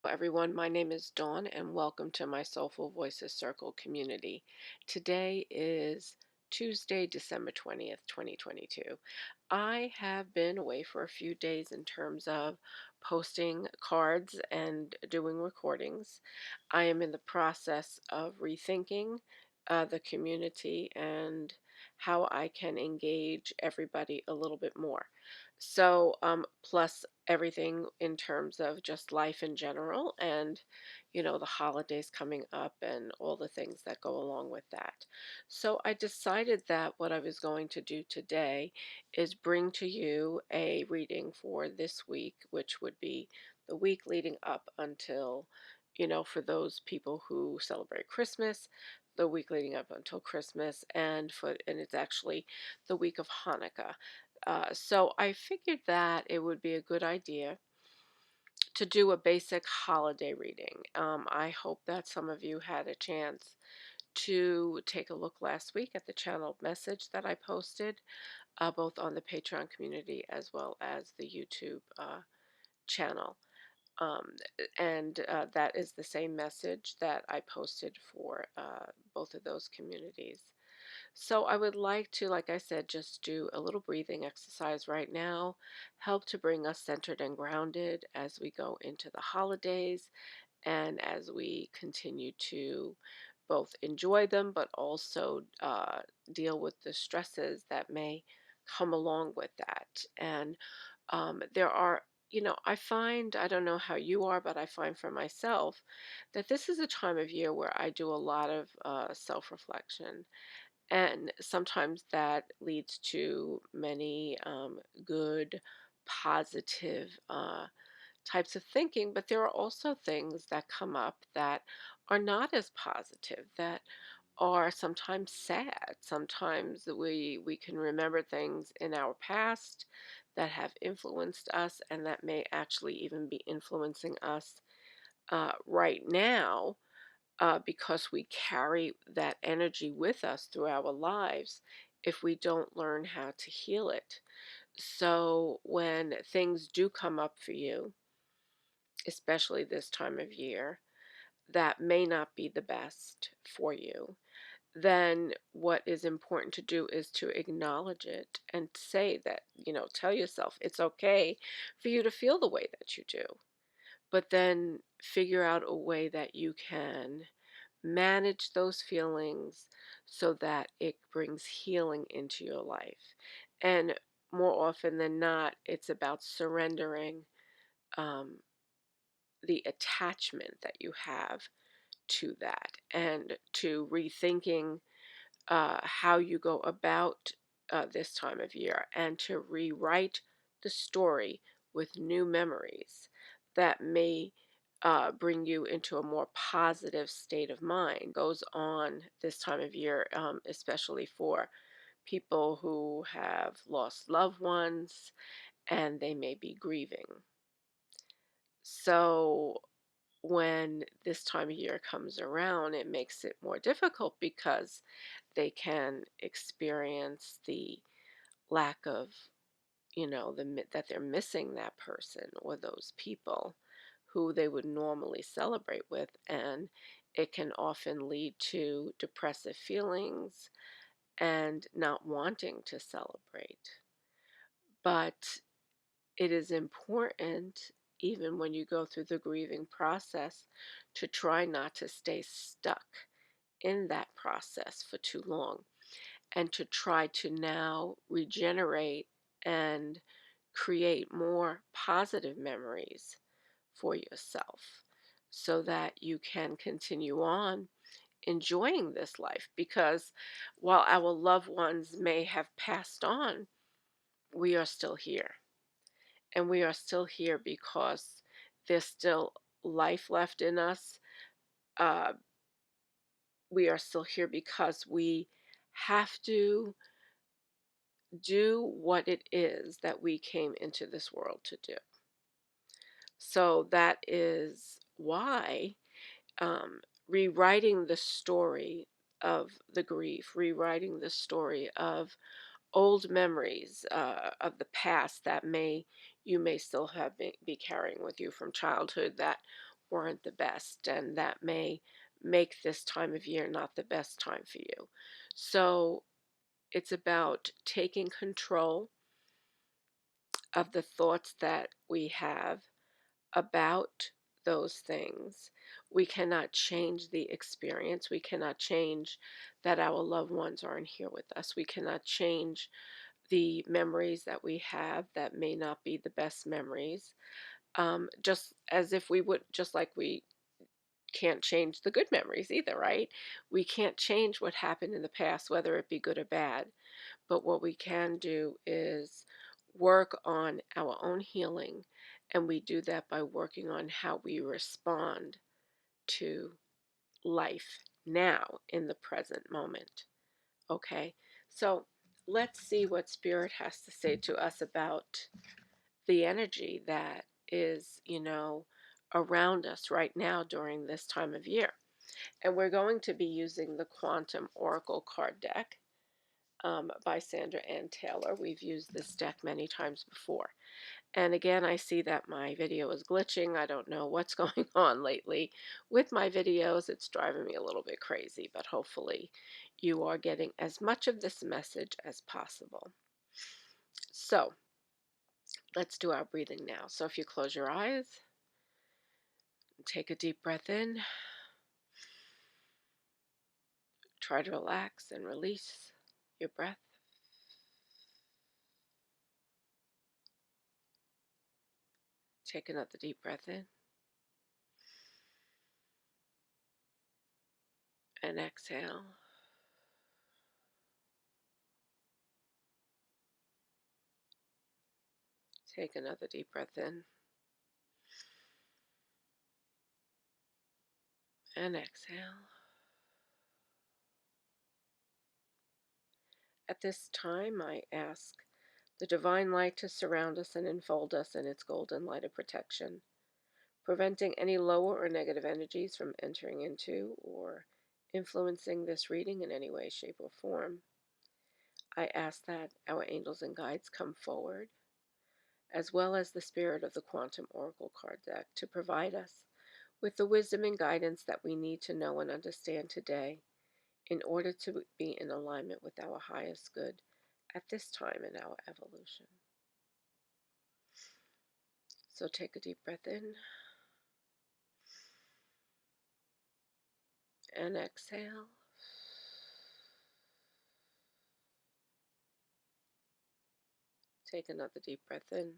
Everyone, my name is Dawn, and welcome to my Soulful Voices Circle community. Today is Tuesday, December 20th, 2022. I have been away for a few days in terms of posting cards and doing recordings. I am in the process of rethinking the community and how I can engage everybody a little bit more. Plus everything in terms of just life in general and, the holidays coming up and all the things that go along with that. So I decided that what I was going to do today is bring to you a reading for this week, which would be the week leading up until, for those people who celebrate Christmas, the week leading up until Christmas, and it's actually the week of Hanukkah. So I figured that it would be a good idea to do a basic holiday reading. I hope that some of you had a chance to take a look last week at the channel message that I posted, both on the Patreon community as well as the YouTube channel. Um, and that is the same message that I posted for both of those communities. So I would like to, like I said, just do a little breathing exercise right now, help to bring us centered and grounded as we go into the holidays and as we continue to both enjoy them but also deal with the stresses that may come along with that. And there are, I find, I don't know how you are, but I find for myself that this is a time of year where I do a lot of self reflection, and sometimes that leads to many good, positive types of thinking. But there are also things that come up that are not as positive, that are sometimes sad. Sometimes we can remember things in our past that have influenced us and that may actually even be influencing us right now, because we carry that energy with us through our lives if we don't learn how to heal it. So when things do come up for you, especially this time of year, that may not be the best for you, then what is important to do is to acknowledge it and say that, tell yourself it's okay for you to feel the way that you do, but then figure out a way that you can manage those feelings so that it brings healing into your life. And more often than not, it's about surrendering um, the attachment that you have to that and to rethinking how you go about this time of year and to rewrite the story with new memories that may bring you into a more positive state of mind. Goes on this time of year, especially for people who have lost loved ones and they may be grieving. So when this time of year comes around, it makes it more difficult because they can experience the lack of, that they're missing that person or those people who they would normally celebrate with. And it can often lead to depressive feelings and not wanting to celebrate. But it is important, even when you go through the grieving process, to try not to stay stuck in that process for too long, and to try to now regenerate and create more positive memories for yourself so that you can continue on enjoying this life. Because while our loved ones may have passed on, we are still here. And we are still here because there's still life left in us. Uh, we are still here because we have to do what it is that we came into this world to do. So that is why rewriting the story of the grief, rewriting the story of old memories of the past that you may still have be carrying with you from childhood that weren't the best, and that may make this time of year not the best time for you. So it's about taking control of the thoughts that we have about those things. We cannot change the experience. We cannot change that our loved ones aren't here with us. We cannot change the memories that we have that may not be the best memories. Just as if we would, just like we can't change the good memories either, right? We can't change what happened in the past, whether it be good or bad. But what we can do is work on our own healing, and we do that by working on how we respond to life now in the present moment. Okay, so let's see what Spirit has to say to us about the energy that is, around us right now during this time of year. And we're going to be using the Quantum Oracle card deck by Sandra Ann Taylor. We've used this deck many times before. And again, I see that my video is glitching. I don't know what's going on lately with my videos. It's driving me a little bit crazy, but hopefully you are getting as much of this message as possible. So let's do our breathing now. So if you close your eyes, take a deep breath in, try to relax and release your breath. Take another deep breath in and exhale. Take another deep breath in and exhale. At this time, I ask the divine light to surround us and enfold us in its golden light of protection, preventing any lower or negative energies from entering into or influencing this reading in any way, shape, or form. I ask that our angels and guides come forward, as well as the spirit of the Quantum Oracle card deck, to provide us with the wisdom and guidance that we need to know and understand today in order to be in alignment with our highest good at this time in our evolution. So take a deep breath in and exhale. Take another deep breath in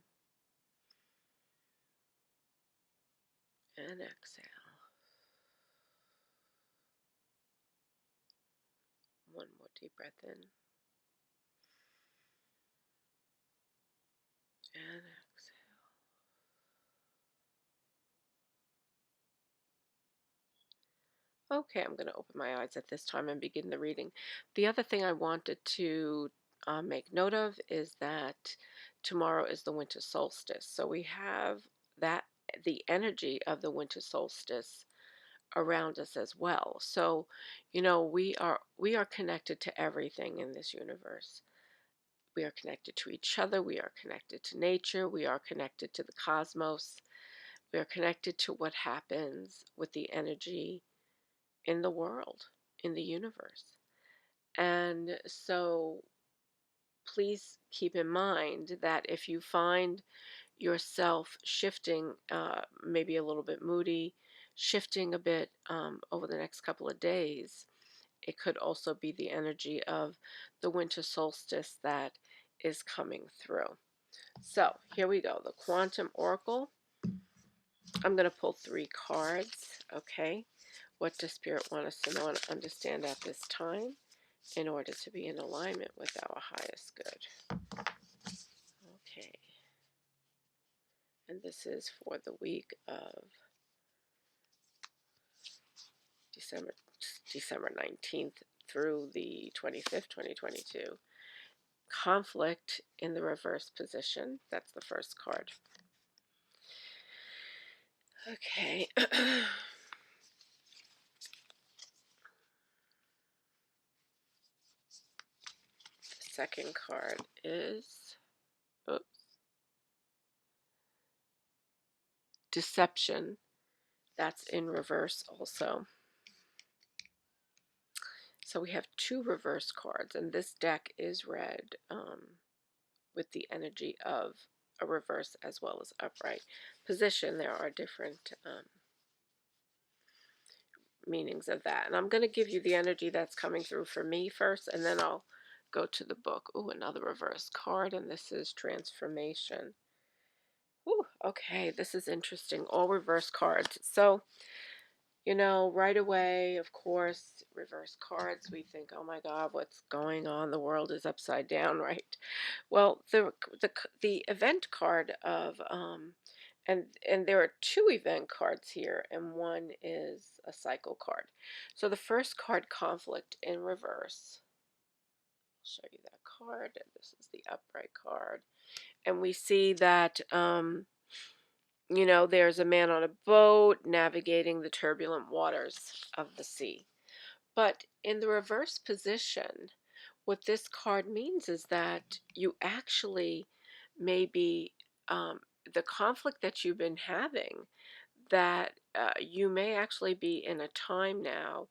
and exhale. One more deep breath in and exhale. Okay, I'm going to open my eyes at this time and begin the reading. The other thing I wanted to make note of is that tomorrow is the winter solstice. So we have that the energy of the winter solstice around us as well. So, we are connected to everything in this universe. We are connected to each other, we are connected to nature, we are connected to the cosmos, we are connected to what happens with the energy in the world, in the universe. And so please keep in mind that if you find yourself shifting, maybe a little bit moody, shifting a bit over the next couple of days, it could also be the energy of the winter solstice that is coming through. So here we go. The Quantum Oracle. I'm going to pull 3 cards. Okay. What does Spirit want us to know and understand at this time in order to be in alignment with our highest good? Okay. And this is for the week of December December 19th through the 25th, 2022. Conflict in the reverse position. That's the first card. Okay. The second card is deception That's in reverse also. So we have two reverse cards, and this deck is read with the energy of a reverse as well as upright position. There are different meanings of that. And I'm going to give you the energy that's coming through for me first, and then I'll go to the book. Ooh, another reverse card, and this is transformation. Ooh, okay, this is interesting. All reverse cards. So, right away, of course, reverse cards, we think, oh my God, what's going on? The world is upside down, right? Well, the event card of and there are two event cards here, and one is a cycle card. So the first card, conflict in reverse. I'll show you that card. This is the upright card, and we see that there's a man on a boat navigating the turbulent waters of the sea. But in the reverse position, what this card means is that you actually maybe the conflict that you've been having, that you may actually be in a time now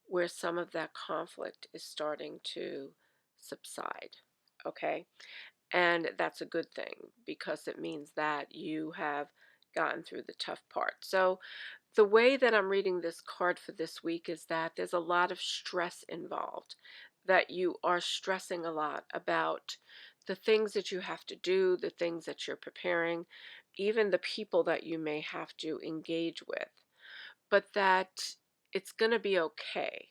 where some of that conflict is starting to subside. Okay. And that's a good thing because it means that you have gotten through the tough part. So, the way that I'm reading this card for this week is that there's a lot of stress involved, that you are stressing a lot about the things that you have to do, the things that you're preparing, even the people that you may have to engage with, but that it's going to be okay.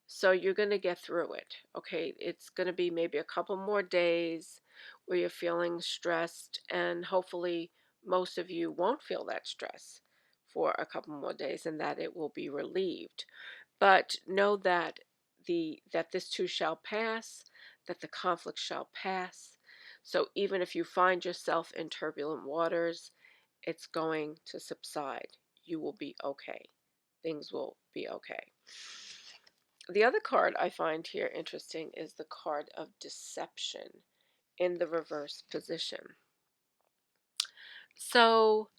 So you're going to get through it. Okay. It's going to be maybe a couple more days where you're feeling stressed, and hopefully, most of you won't feel that stress for a couple more days and that it will be relieved. But know that this too shall pass, that the conflict shall pass. So even if you find yourself in turbulent waters, it's going to subside. You will be okay. Things will be okay. The other card I find here interesting is the card of deception in the reverse position. So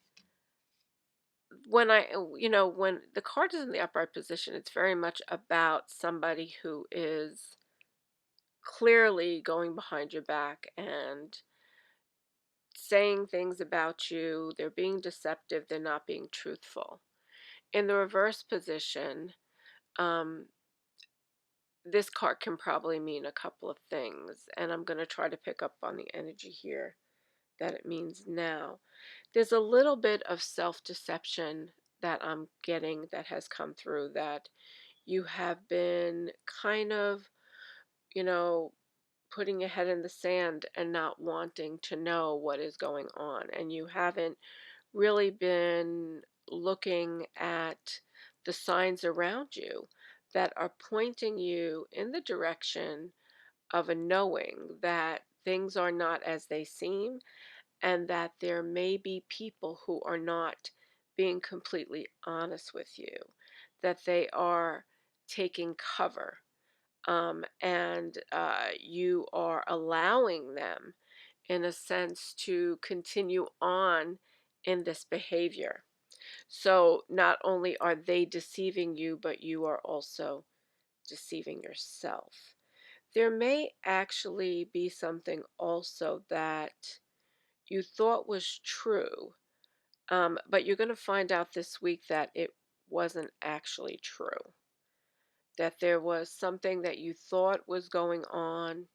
when the card is in the upright position, it's very much about somebody who is clearly going behind your back and saying things about you. They're being deceptive. They're not being truthful. In the reverse position, um, this card can probably mean a couple of things, and I'm going to try to pick up on the energy here that it means now. There's a little bit of self-deception that I'm getting that has come through, that you have been kind of, you know, putting your head in the sand and not wanting to know what is going on, and you haven't really been looking at the signs around you that are pointing you in the direction of a knowing that things are not as they seem, and that there may be people who are not being completely honest with you, that they are taking cover, and you are allowing them, in a sense, to continue on in this behavior. So not only are they deceiving you, but you are also deceiving yourself. There may actually be something also that you thought was true, but you're going to find out this week that it wasn't actually true. That there was something that you thought was going on,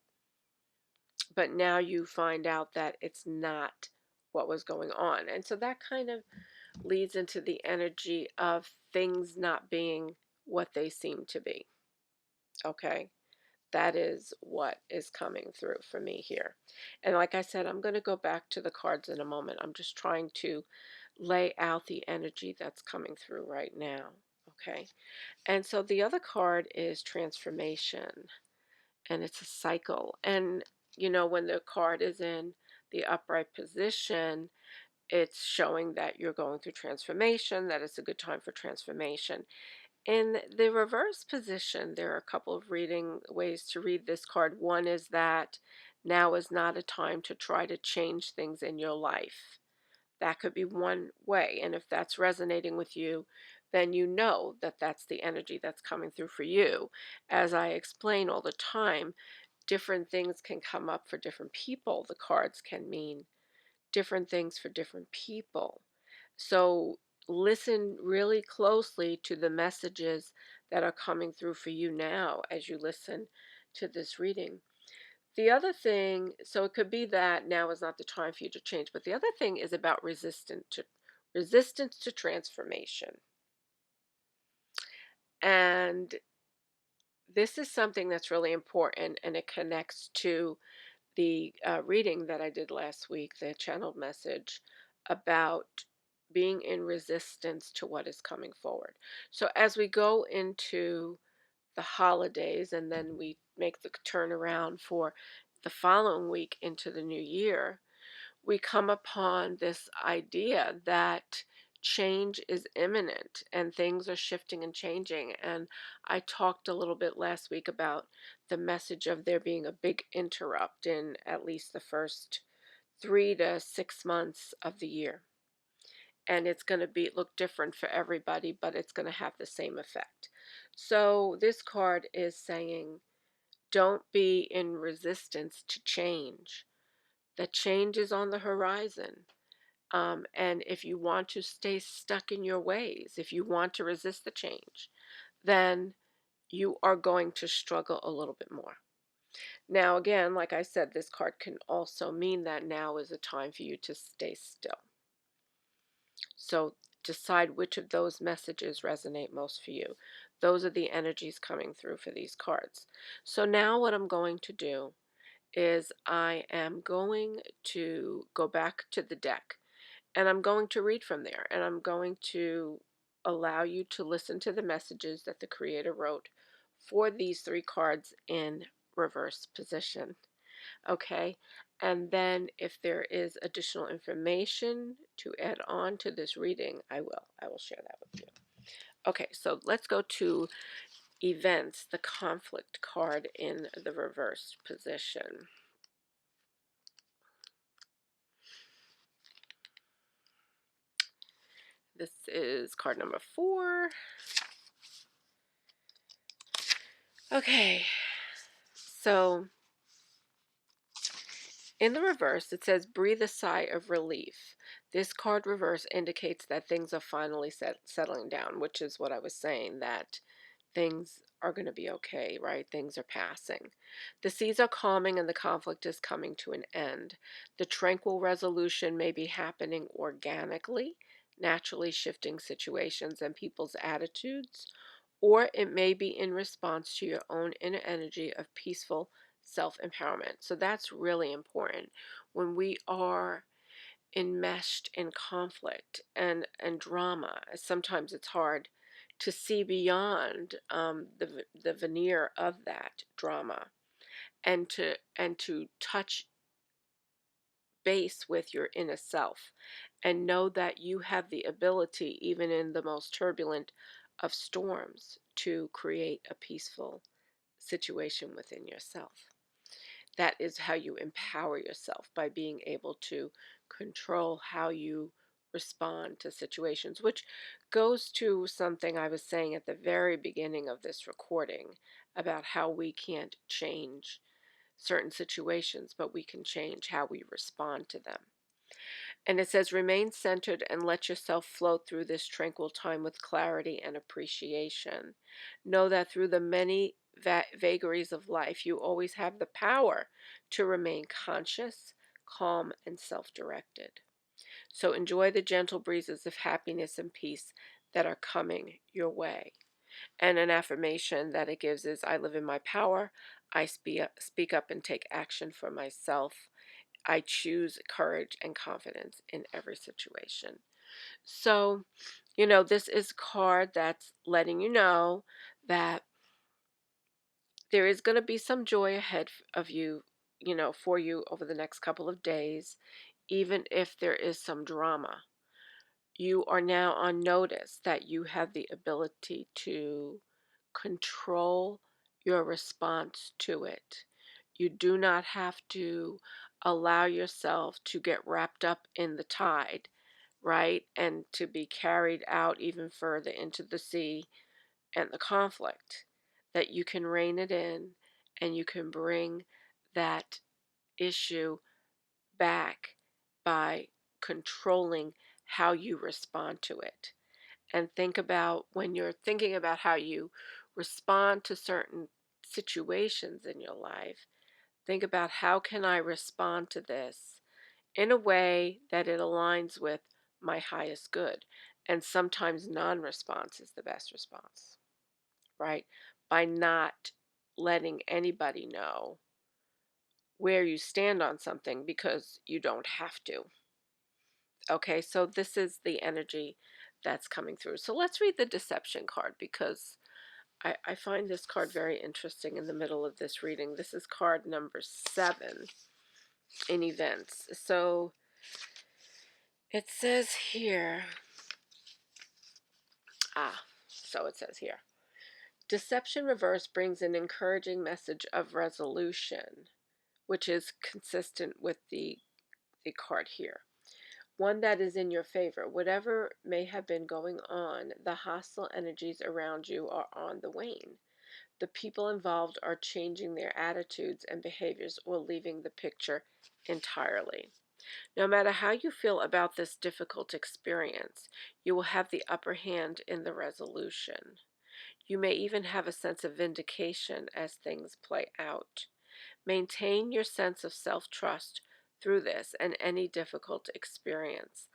but now you find out that it's not what was going on. And so that kind of leads into the energy of things not being what they seem to be. Okay. That is what is coming through for me here. And like I said, I'm going to go back to the cards in a moment. I'm just trying to lay out the energy that's coming through right now. Okay. And so the other card is transformation, and it's a cycle. And, when the card is in the upright position, it's showing that you're going through transformation, that it's a good time for transformation. In the reverse position, there are a couple of reading ways to read this card. One is that now is not a time to try to change things in your life. That could be one way. And if that's resonating with you, then you know that that's the energy that's coming through for you. As I explain all the time, different things can come up for different people. The cards can mean different things for different people. So listen really closely to the messages that are coming through for you now as you listen to this reading. The other thing, so it could be that now is not the time for you to change, but the other thing is about resistance to transformation. And this is something that's really important, and it connects to the reading that I did last week, the channeled message about being in resistance to what is coming forward. So as we go into the holidays and then we make the turnaround for the following week into the new year, we come upon this idea that change is imminent and things are shifting and changing. And I talked a little bit last week about the message of there being a big interrupt in at least the first 3 to 6 months of the year. And it's going to be look different for everybody, but it's going to have the same effect. So this card is saying, don't be in resistance to change. The change is on the horizon. And if you want to stay stuck in your ways, if you want to resist the change, then you are going to struggle a little bit more. Now, again, like I said, this card can also mean that now is a time for you to stay still. So decide which of those messages resonate most for you. Those are the energies coming through for these cards. So now what I'm going to do is I am going to go back to the deck and I'm going to read from there, and I'm going to allow you to listen to the messages that the creator wrote for these three cards in reverse position. Okay, and then if there is additional information to add on to this reading, I will share that with you. Okay, so let's go to events, the conflict card in the reverse position. This is card number 4. Okay, so in the reverse, it says breathe a sigh of relief. This card reverse indicates that things are finally settling down, which is what I was saying, that things are going to be okay, right? Things are passing. The seas are calming and the conflict is coming to an end. The tranquil resolution may be happening organically, naturally shifting situations and people's attitudes, or it may be in response to your own inner energy of peaceful self-empowerment. So that's really important. When we are enmeshed in conflict and drama, sometimes it's hard to see beyond the veneer of that drama and to touch base with your inner self and know that you have the ability, even in the most turbulent of storms, to create a peaceful situation within yourself. That is how you empower yourself, by being able to control how you respond to situations, which goes to something I was saying at the very beginning of this recording about how we can't change certain situations, but we can change how we respond to them. And it says, remain centered and let yourself float through this tranquil time with clarity and appreciation. Know that through the many vagaries of life, you always have the power to remain conscious, calm, and self-directed. So enjoy the gentle breezes of happiness and peace that are coming your way. And an affirmation that it gives is, I live in my power. I speak up and take action for myself. I choose courage and confidence in every situation. So, this is a card that's letting you know that there is going to be some joy ahead of you, for you over the next couple of days, even if there is some drama. You are now on notice that you have the ability to control your response to it. You do not have to allow yourself to get wrapped up in the tide, right? And to be carried out even further into the sea and the conflict, that you can rein it in and you can bring that issue back by controlling how you respond to it. And think about when you're thinking about how you respond to certain situations in your life, think about how can I respond to this in a way that it aligns with my highest good. And sometimes non response is the best response, right? By not letting anybody know where you stand on something because you don't have to. Okay, so this is the energy that's coming through. So let's read the deception card because I find this card very interesting in the middle of this reading. This is card number 7 in events. So it says here, so it says here, deception reverse brings an encouraging message of resolution, which is consistent with the card here. One that is in your favor. Whatever may have been going on, the hostile energies around you are on the wane. The people involved are changing their attitudes and behaviors or leaving the picture entirely. No matter how you feel about this difficult experience, you will have the upper hand in the resolution. You may even have a sense of vindication as things play out. Maintain your sense of self-trust through this and any difficult experience.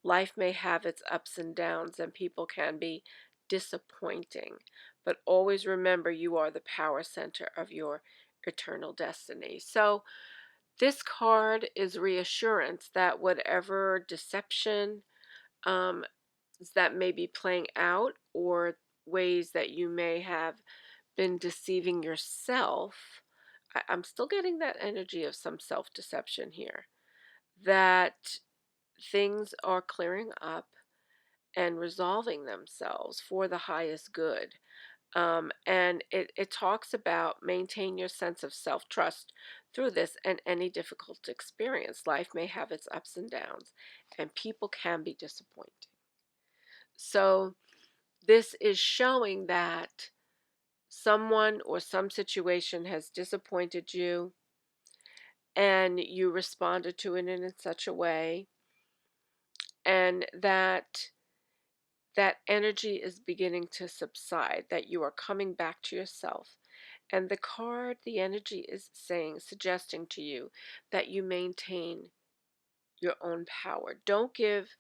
Life may have its ups and downs, and people can be disappointing, but always remember you are the power center of your eternal destiny. So, this card is reassurance that whatever deception um, that may be playing out, or ways that you may have been deceiving yourself, I'm still getting that energy of some self deception here, that things are clearing up and resolving themselves for the highest good. And it talks about maintain your sense of self trust through this and any difficult experience. Life may have its ups and downs, and people can be disappointing. So, this is showing that someone or some situation has disappointed you and you responded to it in such a way, and that energy is beginning to subside, that you are coming back to yourself. And the card, the energy is saying, suggesting to you that you maintain your own power. Don't give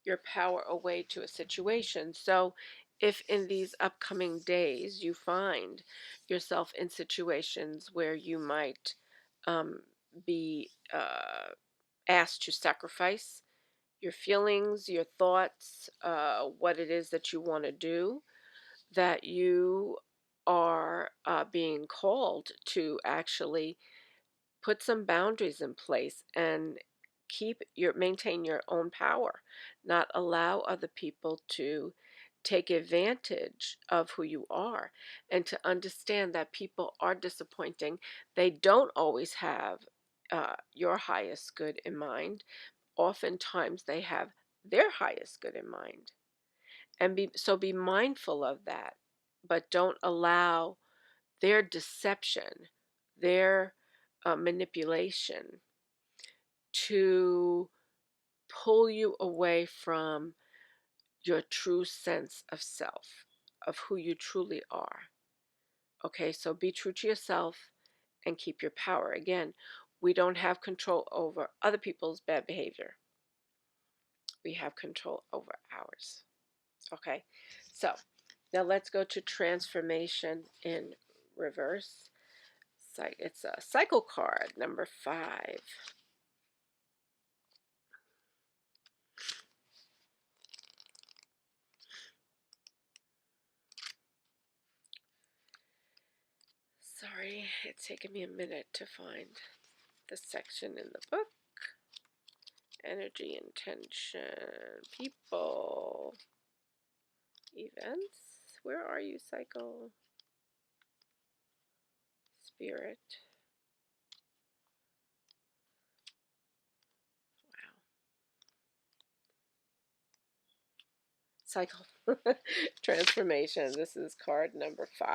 your power away to a situation. So if in these upcoming days you find yourself in situations where you might um, be asked to sacrifice your feelings, your thoughts, what it is that you want to do, that you are being called to actually put some boundaries in place and maintain your own power, not allow other people to take advantage of who you are, and to understand that people are disappointing. They don't always have your highest good in mind. Oftentimes they have their highest good in mind, and be mindful of that, but don't allow their deception, their manipulation to pull you away from your true sense of self, of who you truly are. Okay, so be true to yourself and keep your power. Again, we don't have control over other people's bad behavior, we have control over ours. Okay, so now let's go to transformation in reverse. It's a cycle card, number 5. Sorry, it's taken me a minute to find the section in the book. Energy, intention, people, events. Where are you, cycle? Spirit. Wow. cycle transformation. This is card number 5.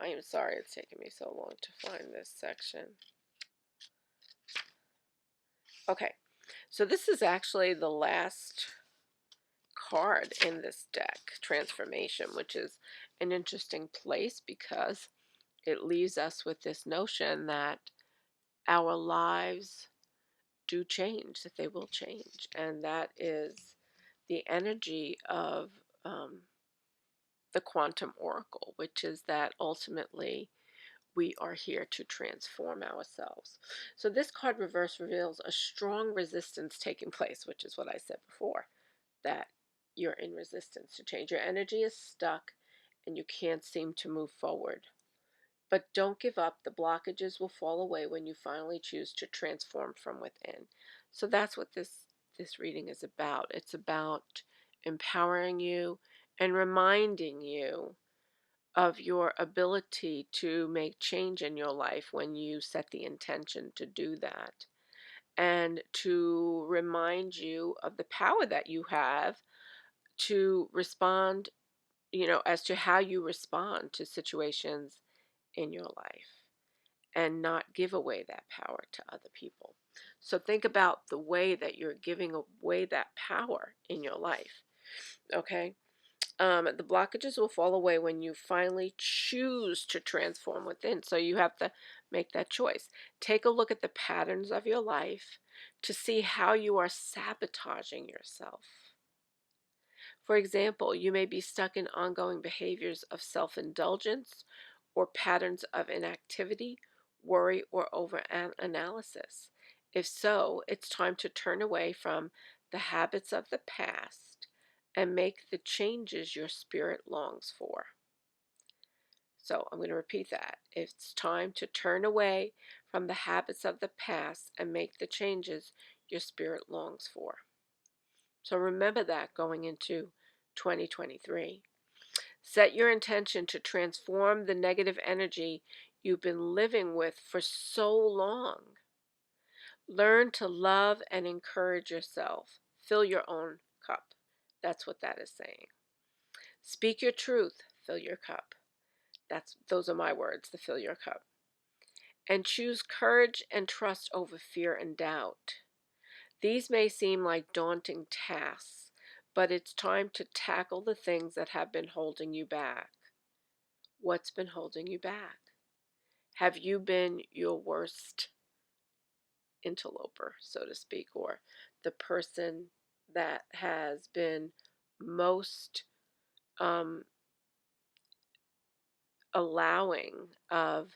I am sorry it's taken me so long to find this section. Okay, so this is actually the last card in this deck, Transformation, which is an interesting place because it leaves us with this notion that our lives do change, that they will change. And that is the energy of the quantum oracle, which is that ultimately we are here to transform ourselves. So this card reverse reveals a strong resistance taking place, which is what I said before, that you're in resistance to change. Your energy is stuck and you can't seem to move forward. But don't give up. The blockages will fall away when you finally choose to transform from within. So that's what this reading is about. It's about empowering you and reminding you of your ability to make change in your life when you set the intention to do that, and to remind you of the power that you have to respond, as to how you respond to situations in your life, and not give away that power to other people. So think about the way that you're giving away that power in your life. Okay. The blockages will fall away when you finally choose to transform within. So you have to make that choice. Take a look at the patterns of your life to see how you are sabotaging yourself. For example, you may be stuck in ongoing behaviors of self-indulgence or patterns of inactivity, worry, or over-analysis. If so, it's time to turn away from the habits of the past and make the changes your spirit longs for. So I'm going to repeat that. It's time to turn away from the habits of the past and make the changes your spirit longs for. So remember that going into 2023. Set your intention to transform the negative energy you've been living with for so long. Learn to love and encourage yourself. Fill your own cup. That's what that is saying. Speak your truth. Fill your cup. Those are my words, to fill your cup. And choose courage and trust over fear and doubt. These may seem like daunting tasks, but it's time to tackle the things that have been holding you back. What's been holding you back? Have you been your worst interloper, so to speak, or the person that has been most allowing of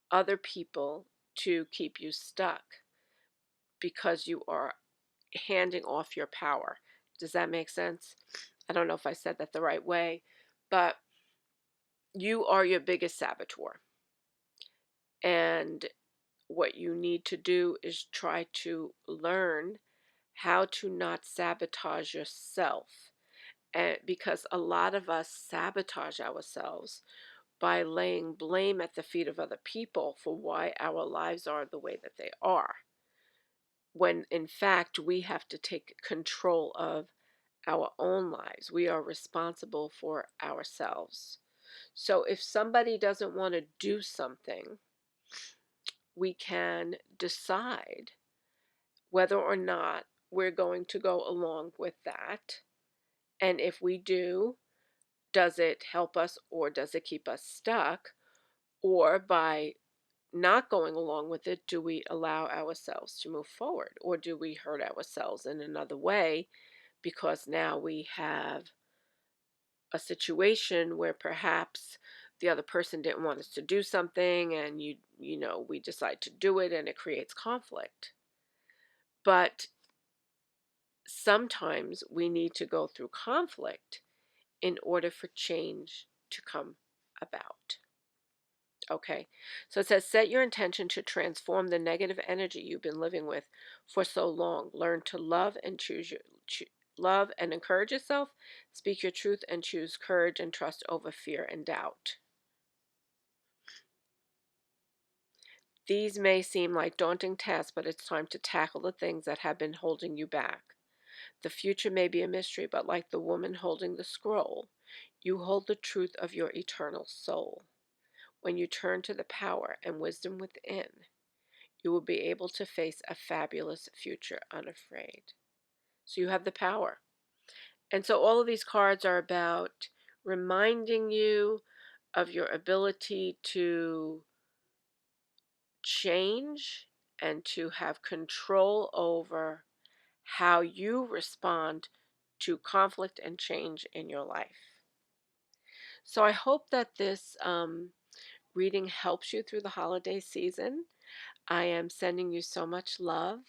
other people to keep you stuck because you are handing off your power? Does that make sense? I don't know if I said that the right way, but you are your biggest saboteur. And what you need to do is try to learn how to not sabotage yourself. And because a lot of us sabotage ourselves by laying blame at the feet of other people for why our lives are the way that they are, when in fact we have to take control of our own lives. We are responsible for ourselves. So if somebody doesn't want to do something, we can decide whether or not we're going to go along with that. And if we do, does it help us or does it keep us stuck? Or by not going along with it, do we allow ourselves to move forward? Or do we hurt ourselves in another way because now we have a situation where perhaps the other person didn't want us to do something, and we decide to do it and it creates conflict. But sometimes we need to go through conflict in order for change to come about. Okay, so it says, set your intention to transform the negative energy you've been living with for so long. Learn to love and love and encourage yourself. Speak your truth and choose courage and trust over fear and doubt. These may seem like daunting tasks, but it's time to tackle the things that have been holding you back. The future may be a mystery, but like the woman holding the scroll, you hold the truth of your eternal soul. When you turn to the power and wisdom within, you will be able to face a fabulous future unafraid. So you have the power. And so all of these cards are about reminding you of your ability to change and to have control over how you respond to conflict and change in your life. So I hope that this reading helps you through the holiday season. I am sending you so much love,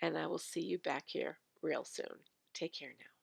and I will see you back here real soon. Take care now.